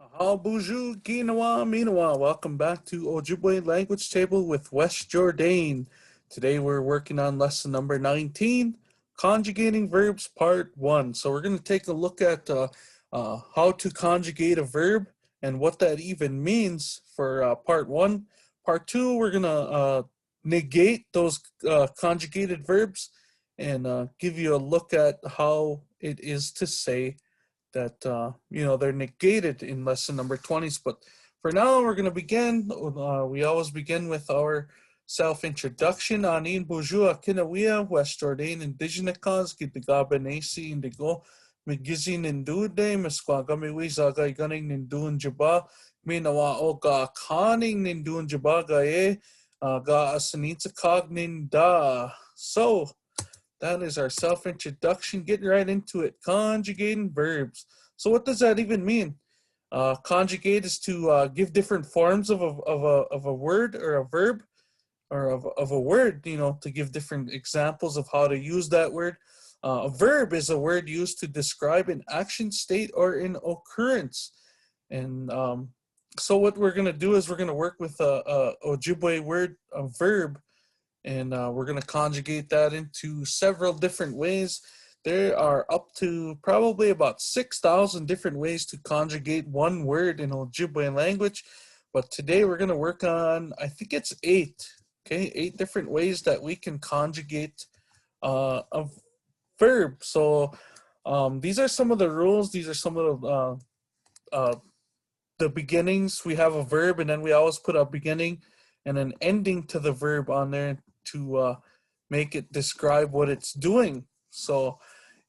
How bonjour, Ginawa, Minawa. Welcome back to Ojibwe Language Table with Wes Jourdain. Today we're working on lesson number 19, Conjugating Verbs Part 1. So we're going to take a look at how to conjugate a verb and what that even means for Part 1. Part 2, we're going to negate those conjugated verbs and give you a look at how it is to say that they're negated in lesson number 20s. But for now, we're going to begin. We always begin with our self-introduction. Anin bonjour, kinawia, Wes Jourdain, indigenous cause, kitigabanesi, indigo, migizin indude, mesquagamiwi, zagay ganing nindun jaba, minawa o ga kaning nindun jaba gaye, ga asanitsa cognin da. So, that is our self-introduction. Getting right into it. Conjugating verbs. So what does that even mean? Conjugate is to give different forms of a word or a verb or of a word, to give different examples of how to use that word. A verb is a word used to describe an action, state, or an occurrence. And so what we're going to do is we're going to work with a Ojibwe word, a verb, and we're going to conjugate that into several different ways. There are up to probably about 6,000 different ways to conjugate one word in Ojibwe language, but today we're going to work on, I think it's 8, okay, 8 different ways that we can conjugate a verb. So these are some of the rules. These are some of the beginnings. We have a verb, and then we always put a beginning and an ending to the verb on there to make it describe what it's doing. So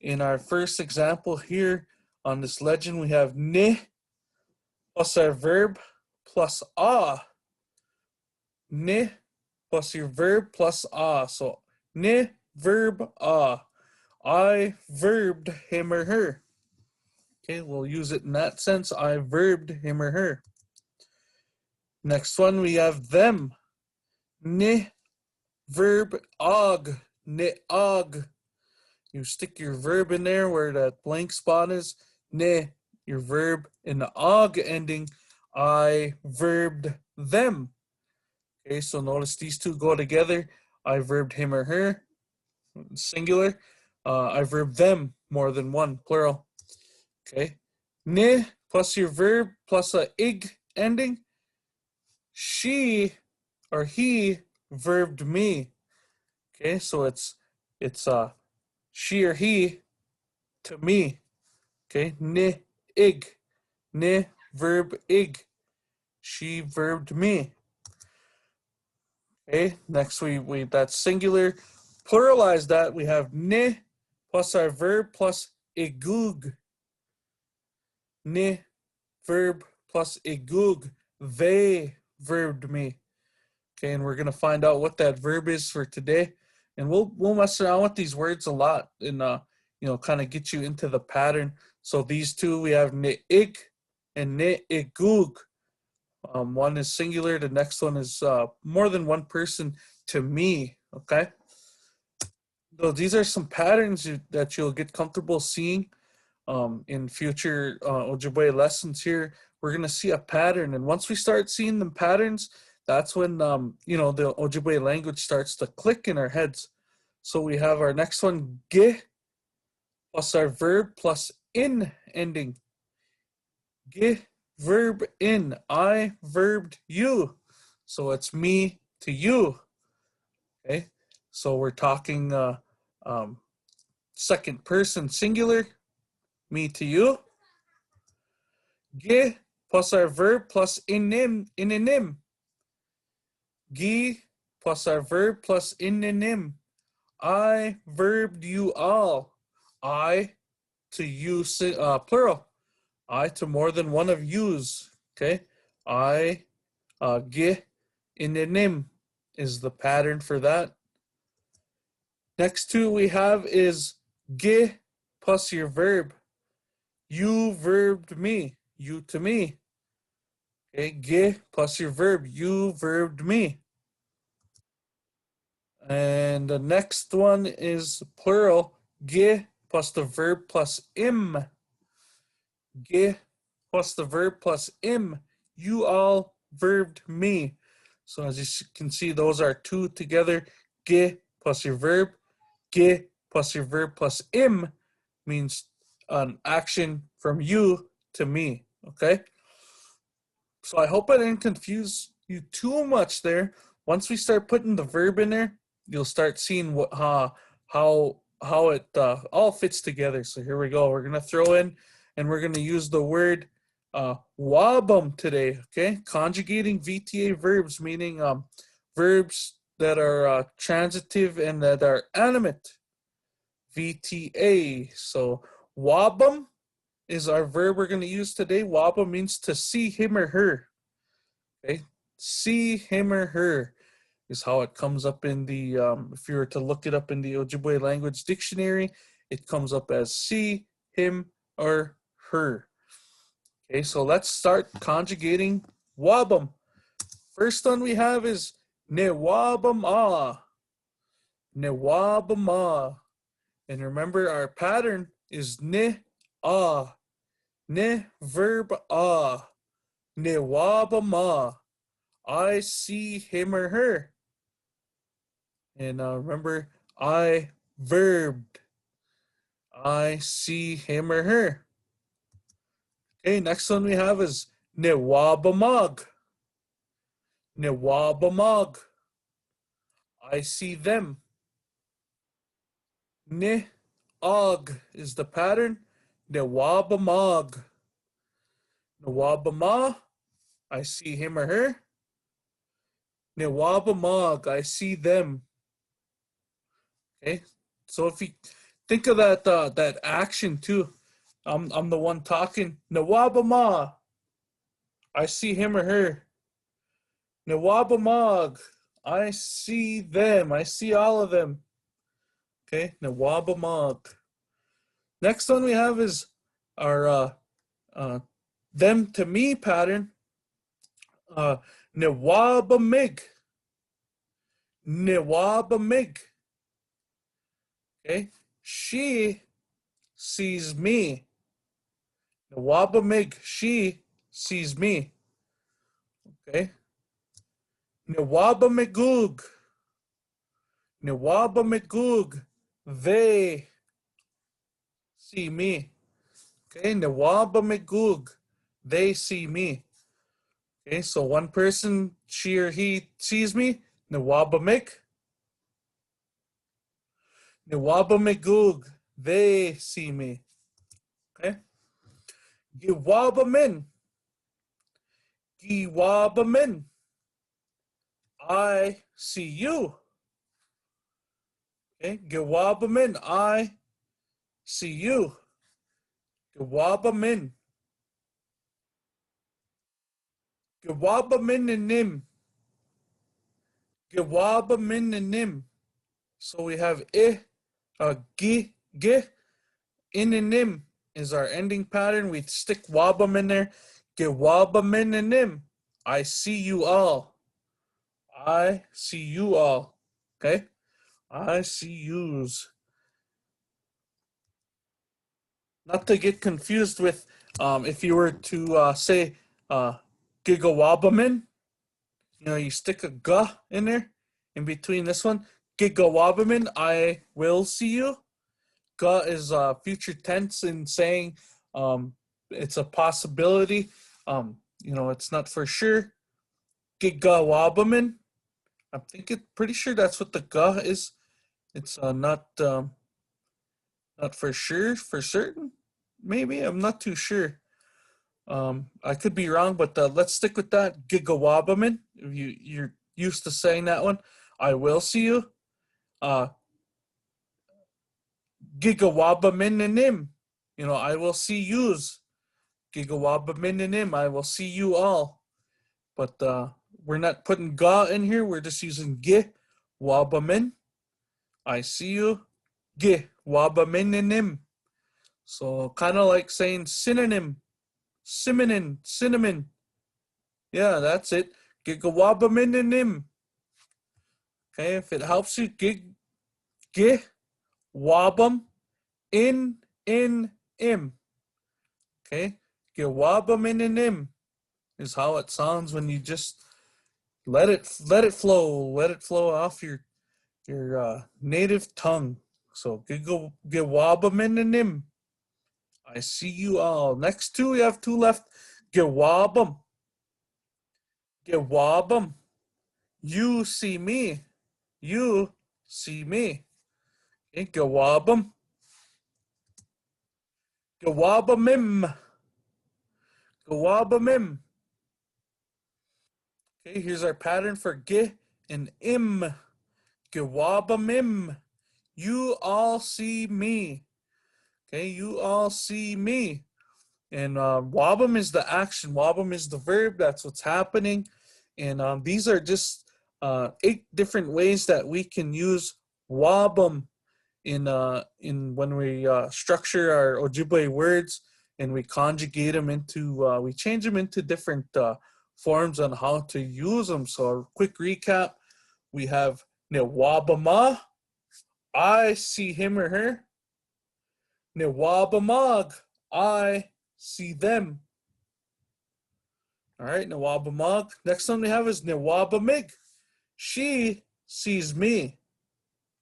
in our first example here on this legend, we have ne plus our verb plus a. Ne plus your verb plus a. So ne verb a. I verbed him or her. Okay, we'll use it in that sense. I verbed him or her. Next one, we have them. Ne verb og, ne og. You stick your verb in there where that blank spot is. Ne, your verb in the og ending. I verbed them. Okay, so notice these two go together. I verbed him or her, singular. I verbed them, more than one, plural. Okay, ne plus your verb plus a ig ending. She or he verbed me. Okay, so it's she or he to me. Okay, ne ig, ne verb ig. She verbed me. Okay, next we that's singular. Pluralize that. We have ne plus our verb plus igug. Ne verb plus igug. They verbed me. Okay, and we're gonna find out what that verb is for today, and we'll mess around with these words a lot, and kind of get you into the pattern. So these two, we have ne'ig and ne'igug. One is singular. The next one is more than one person to me. Okay. So these are some patterns that you'll get comfortable seeing in future Ojibwe lessons here. We're gonna see a pattern, and once we start seeing the patterns, that's when the Ojibwe language starts to click in our heads. So we have our next one, ge, plus our verb plus in ending. Ge, verb in. I verbed you. So it's me to you. Okay. So we're talking second person singular, me to you. Ge plus our verb plus inim, ininim. Gi plus our verb plus ininim. I verbed you all. I to you, plural. I to more than one of yous. Okay. I, ge, ininim is the pattern for that. Next two we have is ge plus your verb. You verbed me. You to me. Okay, ge plus your verb. You verbed me. And the next one is plural. Ge plus the verb plus im. Ge plus the verb plus im. You all verbed me. So as you can see, those are two together. Ge plus your verb. Ge plus your verb plus im means an action from you to me. Okay? So I hope I didn't confuse you too much there. Once we start putting the verb in there, you'll start seeing what how it all fits together. So here we go. We're gonna throw in, and we're gonna use the word wabum today. Okay, conjugating VTA verbs, meaning verbs that are transitive and that are animate. VTA. So wabum is our verb we're going to use today. Wabum means to see him or her. Okay, see him or her is how it comes up in the, if you were to look it up in the Ojibwe language dictionary, it comes up as see him or her. Okay, so let's start conjugating wabum. First one we have is ne wabum ah. Ne wabum ah. And remember, our pattern is ne ah. Ne verb ah. Ne wabama. I see him or her. And remember, I verbed. I see him or her. Okay, next one we have is ne wabamag. Ne wabamag. I see them. Ne og is the pattern. Ne wabamag. Ne wabama. I see him or her. Ne wabamag. I see them. Okay, so if you think of that that action too, I'm the one talking. Nawabama, I see him or her. Nawabamag, I see them. I see all of them. Okay, Nawabamag. Next one we have is our them to me pattern. Nawabamig. Nawabamig. Okay, she sees me. Nawabamig, she sees me. Okay. Nawabamigug. Nawabamigug, they see me. Okay. Nawabamigug, they see me. Okay, so one person, she or he sees me. Nawabamig. Nawabamigug, they see me. Okay. Giwabamin. Giwabamin. I see you. Okay. Giwabamin. I see you. Giwabamin. Giwabamin and nim. Giwabamin and nim. So we have gi, in and nim is our ending pattern. We stick wabam in there. Giwabamin and nim. I see you all. I see you all. Okay? I see yous. Not to get confused with if you were to say gigawabamin, you know, you stick a ga in there in between this one. Gigawabamin, I will see you. Ga is future tense in saying it's a possibility. You know, it's not for sure. Gigawabamin. I'm pretty sure that's what the ga is. It's not for sure, for certain. Maybe I'm not too sure. I could be wrong, but let's stick with that. Gigawabamin. If you're used to saying that one, I will see you. Gigawabaminanim. You know, I will see yous. Gigawabaminanim. I will see you all. But we're not putting ga in here. We're just using gi wabamin. I see you. Gi wabaminanim. So kind of like saying synonym. Cinnamon. Yeah, that's it. Gigawabaminanim. Okay, if it helps you, gig wabam in im. Okay, Gewabaminim is how it sounds when you just let it flow off your native tongue. So gewabaminim. I see you all. Next two, we have two left. Gewabam. Gewabam. You see me. You see me. Okay, gewabam. Gewabamim. Gewabamim. Okay, here's our pattern for ge and im. Gewabamim. You all see me. Okay, you all see me. And wabam is the action. Wabam is the verb. That's what's happening. And these are just 8 different ways that we can use wabam in when we structure our Ojibwe words and we conjugate them into, we change them into different forms on how to use them. So a quick recap, we have Newabama, I see him or her. Newabamag, I see them. All right, Newabamag. Next one we have is Newabamig. She sees me.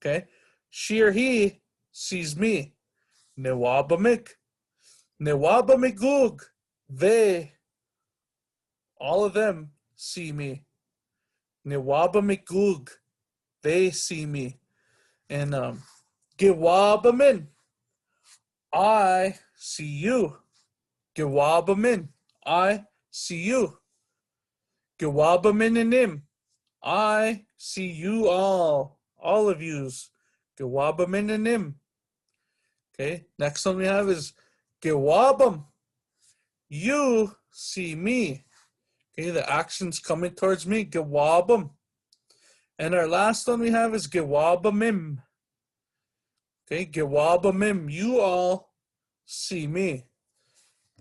Okay, she or he sees me. Newabamig. Newabamigug. They, all of them, see me. Newabamigug. They see me. And Gewabamin. I see you. Gewabamin. I see you. Gewabamininim. I see you all of yous. Gewabamininim. Okay, next one we have is Gewabam. You see me. Okay, the action's coming towards me. Gewabam. And our last one we have is Gewabamim. Okay, Gewabamim. You all see me.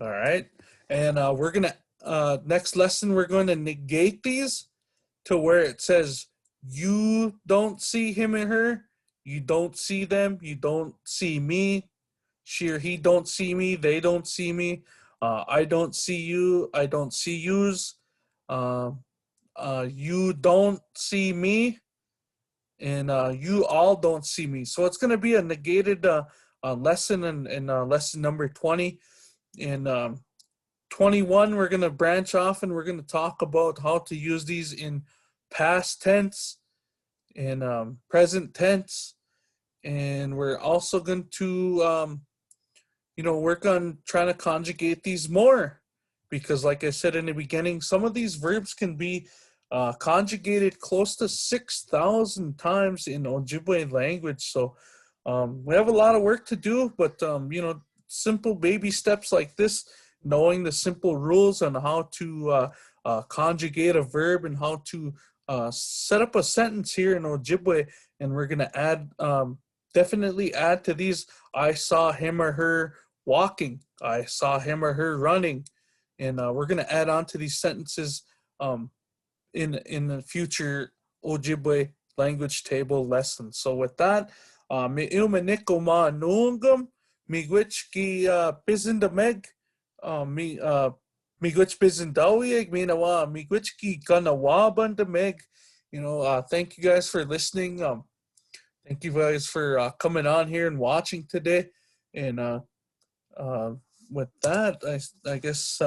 All right, and we're gonna next lesson we're going to negate these to where it says you don't see him and her, you don't see them, you don't see me, she or he don't see me, they don't see me, I don't see you, I don't see yous, you don't see me, and you all don't see me. So it's going to be a negated lesson in lesson number 20. And 21, we're going to branch off and we're going to talk about how to use these in past tense and present tense. And we're also going to, work on trying to conjugate these more. Because like I said in the beginning, some of these verbs can be conjugated close to 6,000 times in Ojibwe language. So we have a lot of work to do, but, simple baby steps like this, knowing the simple rules on how to conjugate a verb and how to set up a sentence here in Ojibwe. And we're going to add, definitely add to these. I saw him or her walking. I saw him or her running. And we're going to add on to these sentences in the future Ojibwe language table lessons. So with that, mi'ilmanikoma nungam, miigwich ki pizindameg, miigwich pizindawieg, minawa, miigwich ki ganawabandameg. Thank you guys for listening. Thank you guys for coming on here and watching today. And with that, I guess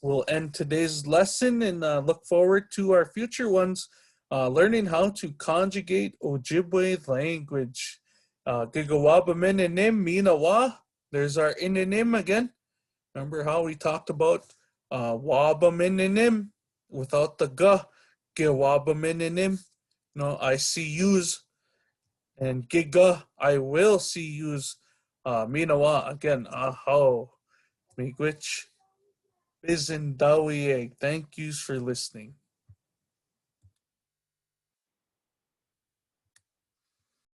we'll end today's lesson and look forward to our future ones, learning how to conjugate Ojibwe language. Gigawabamininim minawa. There's our ininim again. Remember how we talked about wabamininim without the ga. Gigawabamininim. I see yous. And giga, I will see yous. Minawa again. Aho. Miigwich. Bizindawieg. Thank yous for listening.